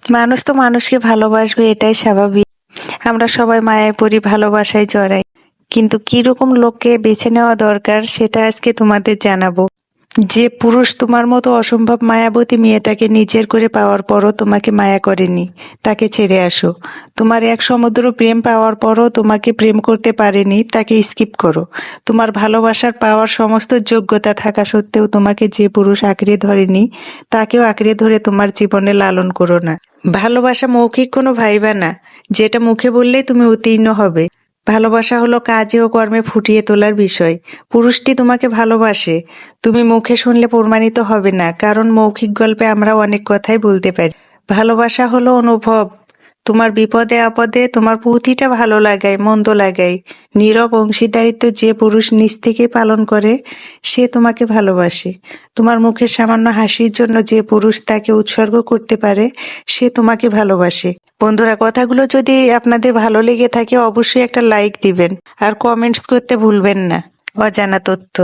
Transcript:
মানুষ তো মানুষকে ভালোবাসবে, এটাই স্বাভাবিক। আমরা সবাই মায়ায় পড়ি, ভালোবাসায় জড়াই। কিন্তু কিরকম লোককে বেছে নেওয়া দরকার সেটা আজকে তোমাদের জানাবো। যে পুরুষ তোমার মতো অসম্ভব মায়াবতী মেয়েটাকে নিজের করে পাওয়ার পরও তোমাকে মায়া করেনি, তাকে ছেড়ে আসো। তোমার এক সমুদ্র প্রেম পাওয়ার পরও তোমাকে প্রেম করতে পারেনি, তাকে স্কিপ করো। তোমার ভালোবাসার পাওয়ার সমস্ত যোগ্যতা থাকা সত্ত্বেও তোমাকে যে পুরুষ আঁকড়ে ধরেনি, তাকেও আঁকড়ে ধরে তোমার জীবনে লালন করো না। ভালোবাসা মৌখিক কোনো ভাইবা না, যেটা মুখে বললেই তুমি উত্তীর্ণ হবে। ভালোবাসা হলো কাজে ও কর্মে ফুটিয়ে তোলার বিষয়। পুরুষটি তোমাকে ভালোবাসে, তুমি মুখে শুনলে প্রমাণিত হবে না, কারণ মৌখিক গল্পে আমরা অনেক কথাই বলতে পারি। ভালোবাসা হলো অনুভব। তোমার বিপদে আপদে তোমার প্রতিটা ভালো লাগায় মন্দ লাগায় নীরব অংশীদারিত্ব যে পুরুষ নিজ থেকে পালন করে, সে তোমাকে ভালোবাসে। তোমার মুখের সামান্য হাসির জন্য যে পুরুষ তাকে উৎসর্গ করতে পারে, সে তোমাকে ভালোবাসে। বন্ধুরা, কথাগুলো যদি আপনাদের ভালো লেগে থাকে অবশ্যই একটা লাইক দিবেন আর কমেন্টস করতে ভুলবেন না। অজানা তথ্য।